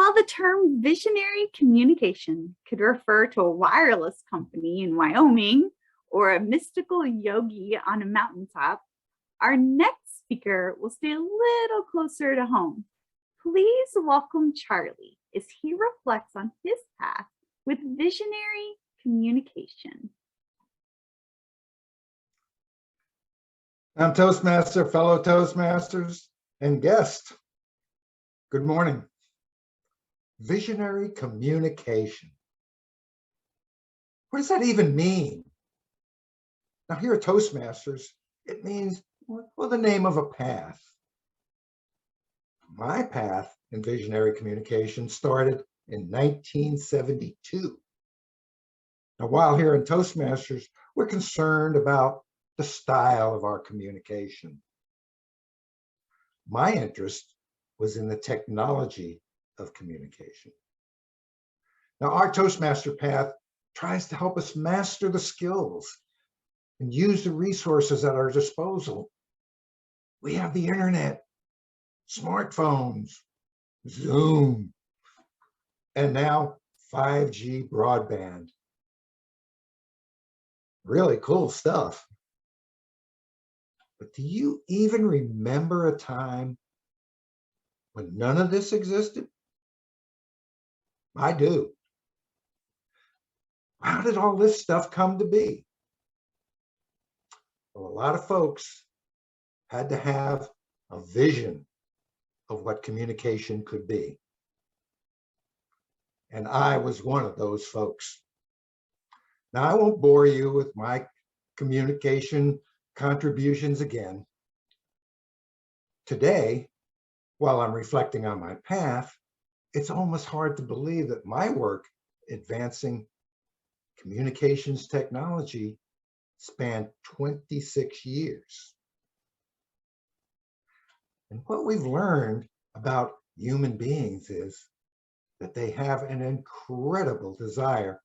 While the term visionary communication could refer to a wireless company in Wyoming or a mystical yogi on a mountaintop, our next speaker will stay a little closer to home. Please welcome Charlie as he reflects on his path with visionary communication. I'm Toastmaster, fellow Toastmasters, and guest. Good morning. Visionary communication. What does that even mean? Now, here at Toastmasters, it means, well, the name of a path. My path in visionary communication started in 1972. Now, while here in Toastmasters, we're concerned about the style of our communication. My interest was in the technology of communication. Now, our Toastmaster path tries to help us master the skills and use the resources at our disposal. We have the internet, smartphones, Zoom, and now 5G broadband. Really cool stuff. But do you even remember a time when none of this existed? I do. How did all this stuff come to be? Well, a lot of folks had to have a vision of what communication could be. And I was one of those folks. Now, I won't bore you with my communication contributions again. Today, while I'm reflecting on my path, it's almost hard to believe that my work advancing communications technology spanned 26 years. And what we've learned about human beings is that they have an incredible desire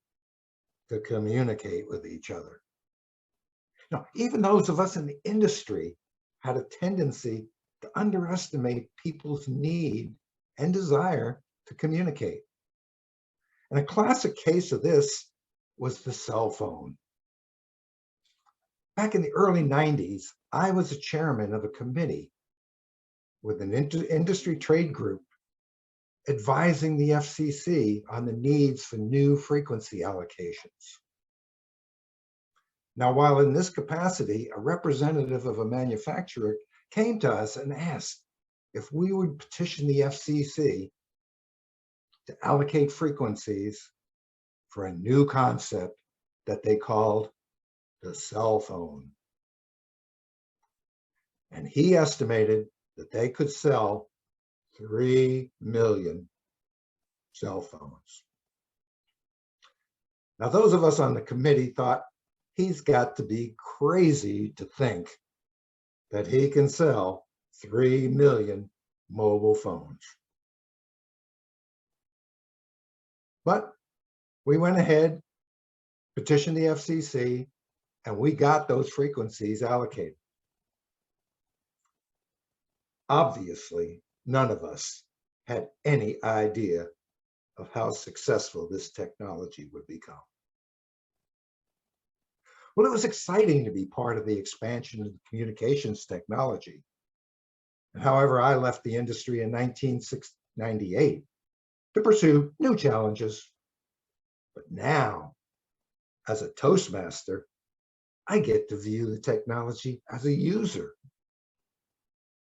to communicate with each other. Now, even those of us in the industry had a tendency to underestimate people's need and desire to communicate. And a classic case of this was the cell phone. Back in the early 90s, I was a chairman of a committee with an industry trade group advising the FCC on the needs for new frequency allocations. Now, while in this capacity, a representative of a manufacturer came to us and asked if we would petition the FCC to allocate frequencies for a new concept that they called the cell phone. And he estimated that they could sell 3 million cell phones. Now, those of us on the committee thought he's got to be crazy to think that he can sell 3 million mobile phones. But we went ahead, petitioned the FCC, and we got those frequencies allocated. Obviously, none of us had any idea of how successful this technology would become. Well, it was exciting to be part of the expansion of the communications technology. However, I left the industry in 1998 to pursue new challenges. But now, as a Toastmaster, I get to view the technology as a user.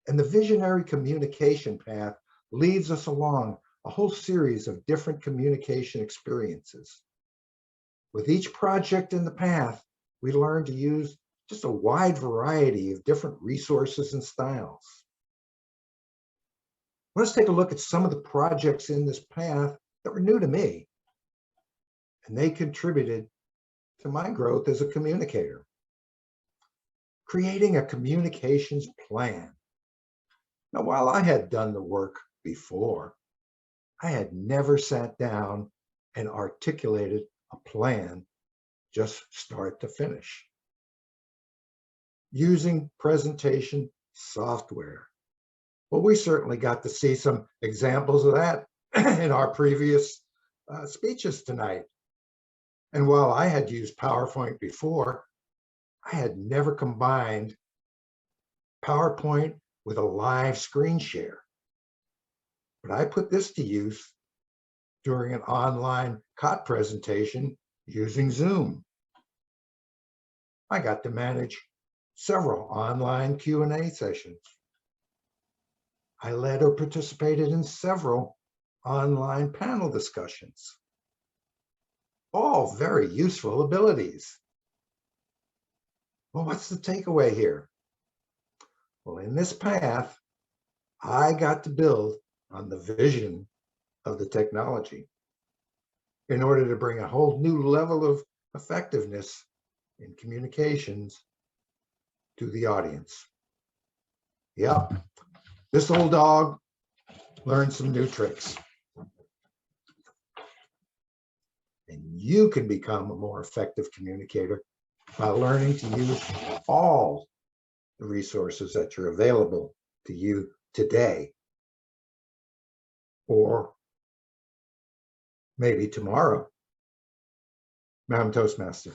And the visionary communication path leads us along a whole series of different communication experiences. With each project in the path, we learn to use just a wide variety of different resources and styles. Let's take a look at some of the projects in this path that were new to me, and they contributed to my growth as a communicator. Creating a communications plan. Now, while I had done the work before, I had never sat down and articulated a plan just start to finish. Using presentation software. Well, we certainly got to see some examples of that in our previous speeches tonight. And while I had used PowerPoint before, I had never combined PowerPoint with a live screen share. But I put this to use during an online COT presentation using Zoom. I got to manage several online Q&A sessions. I led or participated in several online panel discussions. All very useful abilities. Well, what's the takeaway here? Well, in this path, I got to build on the vision of the technology in order to bring a whole new level of effectiveness in communications to the audience. Yep, this old dog learned some new tricks. And you can become a more effective communicator by learning to use all the resources that are available to you today, or maybe tomorrow. Madam Toastmaster.